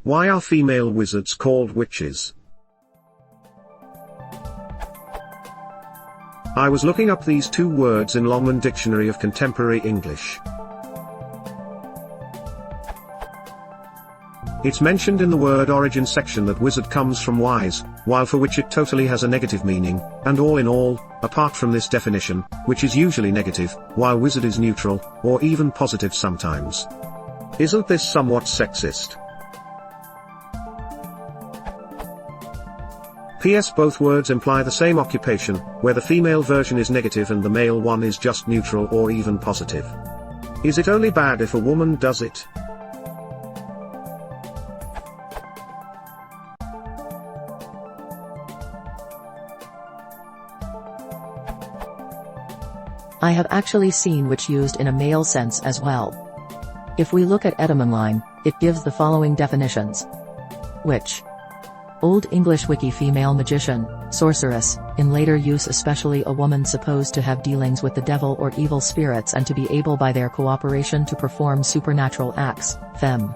Why are female wizards called witches? I was looking up these two words in Longman Dictionary of Contemporary English. It's mentioned in the word origin section that wizard comes from wise, while for witch it totally has a negative meaning, and all in all, apart from this definition, which is usually negative, while wizard is neutral, or even positive sometimes. Isn't this somewhat sexist? P.S. Both words imply the same occupation, where the female version is negative and the male one is just neutral or even positive. Is it only bad if a woman does it? I have actually seen witch used in a male sense as well. If we look at etymonline, it gives the following definitions. Witch. Old English wiki, female magician, sorceress, in later use especially a woman supposed to have dealings with the devil or evil spirits and to be able by their cooperation to perform supernatural acts, fem.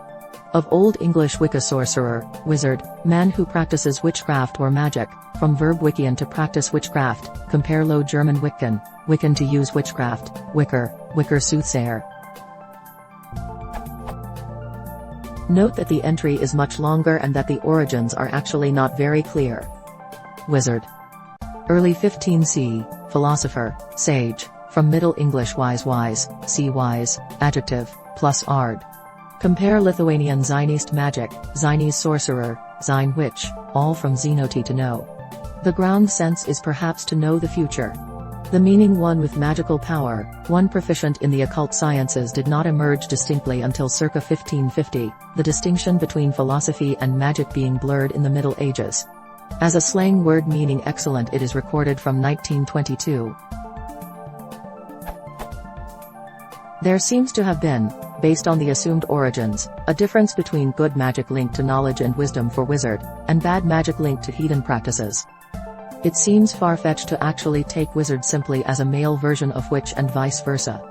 Of Old English Wicca, sorcerer, wizard, man who practices witchcraft or magic, from verb wickian to practice witchcraft, compare Low German Wiccan, Wiccan to use witchcraft, wicker, wicker soothsayer. Note that the entry is much longer and that the origins are actually not very clear. Wizard. Early 15c, philosopher, sage, from Middle English wise, see wise, adjective, plus ard. Compare Lithuanian Zynist magic, Zynese sorcerer, Zyn witch, all from Zenoti to know. The ground sense is perhaps to know the future. The meaning one with magical power, one proficient in the occult sciences did not emerge distinctly until circa 1550, the distinction between philosophy and magic being blurred in the Middle Ages. As a slang word meaning excellent, it is recorded from 1922. There seems to have been, based on the assumed origins, a difference between good magic linked to knowledge and wisdom for wizard, and bad magic linked to heathen practices. It seems far-fetched to actually take wizard simply as a male version of witch and vice versa.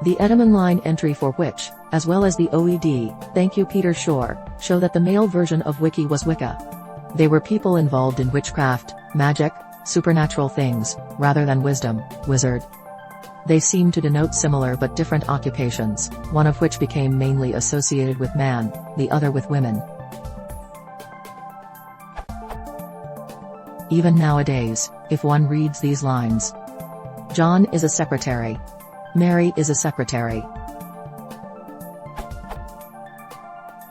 The etymonline entry for witch, as well as the OED, thank you Peter Shore, show that the male version of wiki was Wicca. They were people involved in witchcraft, magic, supernatural things, rather than wisdom, wizard. They seem to denote similar but different occupations, one of which became mainly associated with man, the other with women. Even nowadays, if one reads these lines, John is a secretary. Mary is a secretary.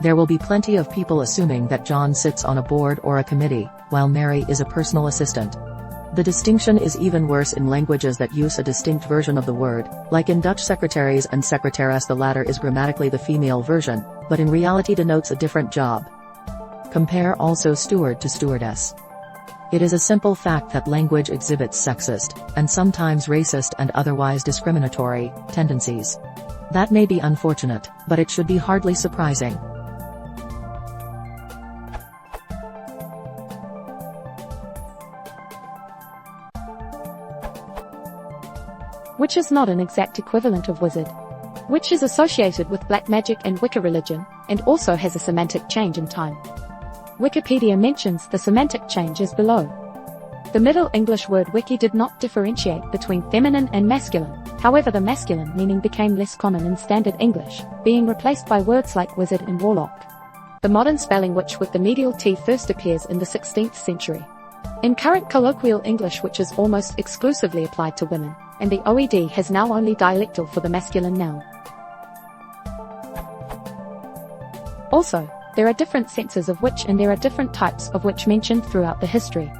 There will be plenty of people assuming that John sits on a board or a committee, while Mary is a personal assistant. The distinction is even worse in languages that use a distinct version of the word, like in Dutch secretaries and secretares. The latter is grammatically the female version, but in reality denotes a different job. Compare also steward to stewardess. It is a simple fact that language exhibits sexist, and sometimes racist and otherwise discriminatory, tendencies. That may be unfortunate, but it should be hardly surprising. Witch is not an exact equivalent of wizard. Witch is associated with black magic and Wicca religion, and also has a semantic change in time. Wikipedia mentions the semantic change as below. The Middle English word wiki did not differentiate between feminine and masculine, however the masculine meaning became less common in Standard English, being replaced by words like wizard and warlock. The modern spelling witch with the medial T first appears in the 16th century. In current colloquial English, witch is almost exclusively applied to women, and the OED has now only dialectal for the masculine noun. Also, there are different senses of witch and there are different types of witch mentioned throughout the history.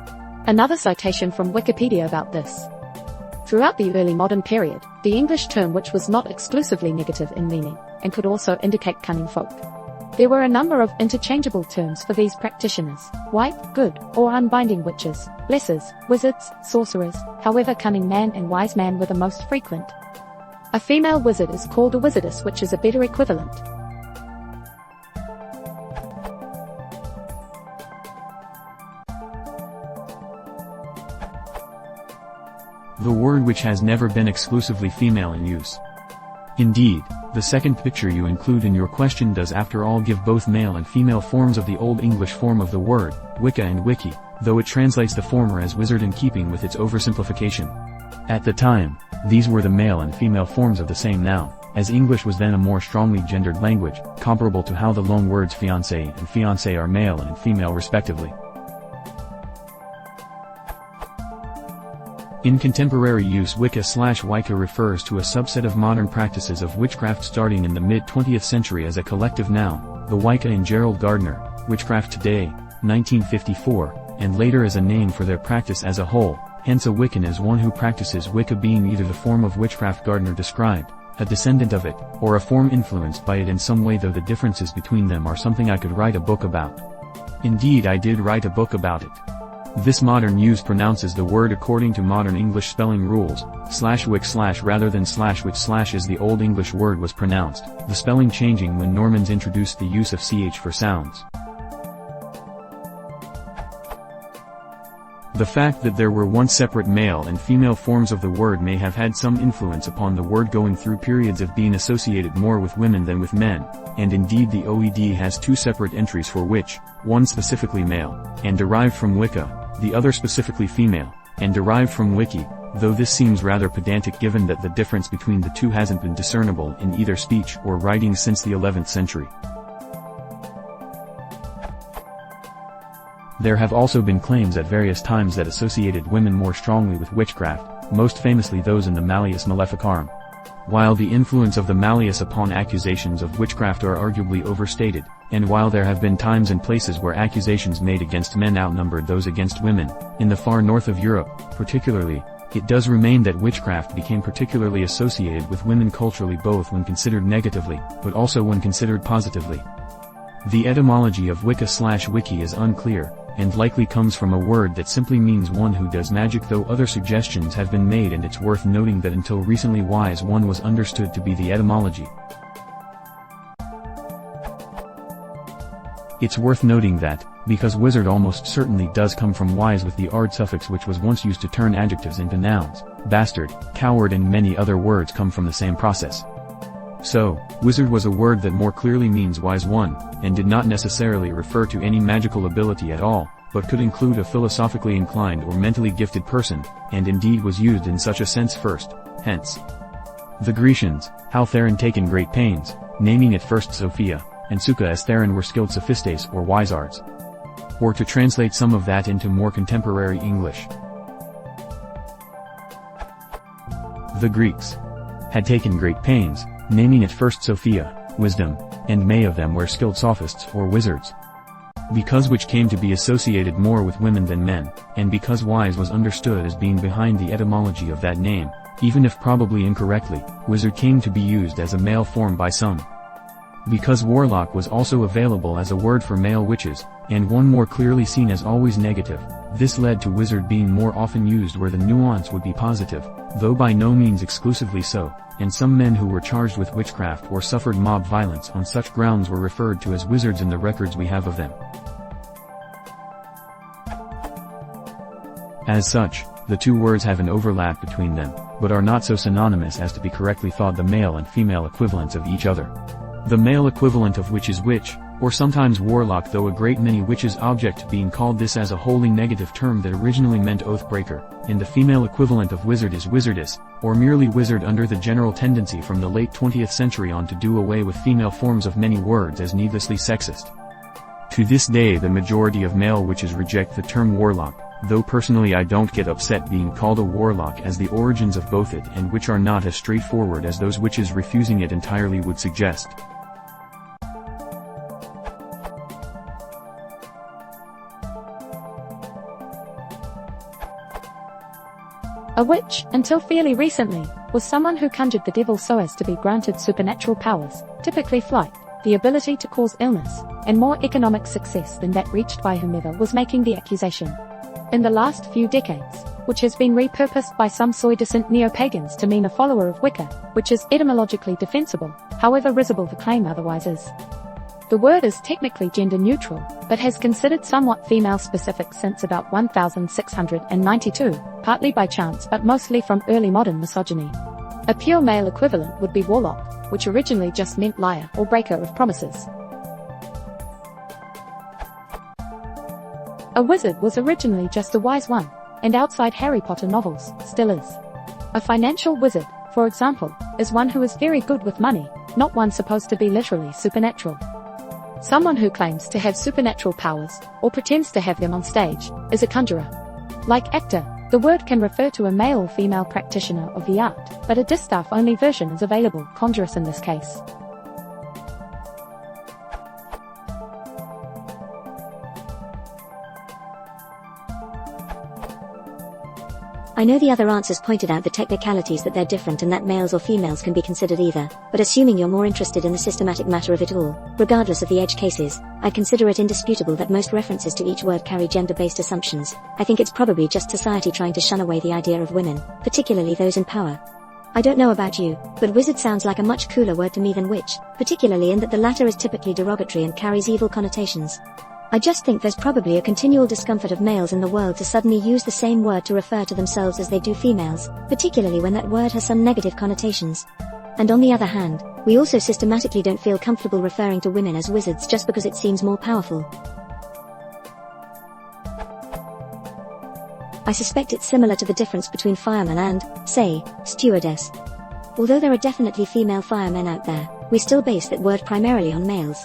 Another citation from Wikipedia about this. Throughout the early modern period, the English term witch was not exclusively negative in meaning, and could also indicate cunning folk. There were a number of interchangeable terms for these practitioners: white, good, or unbinding witches, blessers, wizards, sorcerers. However, cunning man and wise man were the most frequent. A female wizard is called a wizardess, which is a better equivalent. The word witch has never been exclusively female in use. Indeed, the second picture you include in your question does after all give both male and female forms of the Old English form of the word, Wicca and Wiki, though it translates the former as wizard in keeping with its oversimplification. At the time, these were the male and female forms of the same noun, as English was then a more strongly gendered language, comparable to how the loan words fiancé and fiancée are male and female respectively. In contemporary use, Wicca/Wicca refers to a subset of modern practices of witchcraft starting in the mid-20th century as a collective noun, the Wicca in Gerald Gardner, Witchcraft Today, 1954, and later as a name for their practice as a whole, hence a Wiccan is one who practices Wicca, being either the form of witchcraft Gardner described, a descendant of it, or a form influenced by it in some way, though the differences between them are something I could write a book about. Indeed, I did write a book about it. This modern use pronounces the word according to modern English spelling rules, /wick/ rather than /which/ as the Old English word was pronounced, the spelling changing when Normans introduced the use of ch for sounds. The fact that there were once separate male and female forms of the word may have had some influence upon the word going through periods of being associated more with women than with men, and indeed the OED has two separate entries for witch, one specifically male, and derived from Wicca, the other specifically female, and derived from Wiki, though this seems rather pedantic given that the difference between the two hasn't been discernible in either speech or writing since the 11th century. There have also been claims at various times that associated women more strongly with witchcraft, most famously those in the Malleus Maleficarum. While the influence of the Malleus upon accusations of witchcraft are arguably overstated, and while there have been times and places where accusations made against men outnumbered those against women, in the far north of Europe, particularly, it does remain that witchcraft became particularly associated with women culturally, both when considered negatively, but also when considered positively. The etymology of Wicca/Wiki is unclear, and likely comes from a word that simply means one who does magic, though other suggestions have been made, and it's worth noting that until recently wise one was understood to be the etymology. It's worth noting that, because wizard almost certainly does come from wise with the ard suffix, which was once used to turn adjectives into nouns, bastard, coward and many other words come from the same process. So, wizard was a word that more clearly means wise one, and did not necessarily refer to any magical ability at all, but could include a philosophically inclined or mentally gifted person, and indeed was used in such a sense first, hence. The Grecians, how Theron taken great pains, naming it first Sophia, and Suka as Theron were skilled sophistes or wiseards. Or to translate some of that into more contemporary English. The Greeks had taken great pains, naming it first Sophia, wisdom, and many of them were skilled sophists or wizards. Because which came to be associated more with women than men, and because wise was understood as being behind the etymology of that name, even if probably incorrectly, wizard came to be used as a male form by some. Because warlock was also available as a word for male witches, and one more clearly seen as always negative, this led to wizard being more often used where the nuance would be positive, though by no means exclusively so, and some men who were charged with witchcraft or suffered mob violence on such grounds were referred to as wizards in the records we have of them. As such, the two words have an overlap between them, but are not so synonymous as to be correctly thought the male and female equivalents of each other. The male equivalent of witch is witch, or sometimes warlock, though a great many witches object to being called this as a wholly negative term that originally meant oath-breaker, and the female equivalent of wizard is wizardess, or merely wizard, under the general tendency from the late 20th century on to do away with female forms of many words as needlessly sexist. To this day the majority of male witches reject the term warlock, though personally I don't get upset being called a warlock, as the origins of both it and witch are not as straightforward as those witches refusing it entirely would suggest. A witch, until fairly recently, was someone who conjured the devil so as to be granted supernatural powers, typically flight, the ability to cause illness, and more economic success than that reached by whomever was making the accusation. In the last few decades, which has been repurposed by some soy-descent neo-pagans to mean a follower of Wicca, which is etymologically defensible, however risible the claim otherwise is. The word is technically gender-neutral, but has considered somewhat female-specific since about 1692, partly by chance but mostly from early modern misogyny. A pure male equivalent would be warlock, which originally just meant liar or breaker of promises. A wizard was originally just a wise one, and outside Harry Potter novels, still is. A financial wizard, for example, is one who is very good with money, not one supposed to be literally supernatural. Someone who claims to have supernatural powers, or pretends to have them on stage, is a conjurer. Like actor, the word can refer to a male or female practitioner of the art, but a distaff-only version is available, conjuress in this case. I know the other answers pointed out the technicalities that they're different and that males or females can be considered either, but assuming you're more interested in the systematic matter of it all, regardless of the edge cases, I consider it indisputable that most references to each word carry gender-based assumptions. I think it's probably just society trying to shun away the idea of women, particularly those in power. I don't know about you, but wizard sounds like a much cooler word to me than witch, particularly in that the latter is typically derogatory and carries evil connotations. I just think there's probably a continual discomfort of males in the world to suddenly use the same word to refer to themselves as they do females, particularly when that word has some negative connotations. And on the other hand, we also systematically don't feel comfortable referring to women as wizards just because it seems more powerful. I suspect it's similar to the difference between fireman and, say, stewardess. Although there are definitely female firemen out there, we still base that word primarily on males.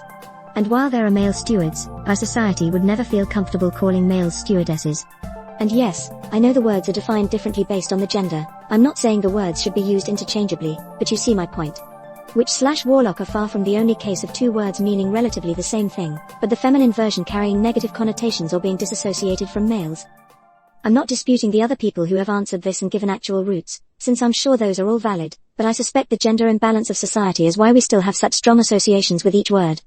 And while there are male stewards, our society would never feel comfortable calling males stewardesses. And yes, I know the words are defined differently based on the gender. I'm not saying the words should be used interchangeably, but you see my point. Witch/warlock are far from the only case of two words meaning relatively the same thing, but the feminine version carrying negative connotations or being disassociated from males. I'm not disputing the other people who have answered this and given actual roots, since I'm sure those are all valid, but I suspect the gender imbalance of society is why we still have such strong associations with each word.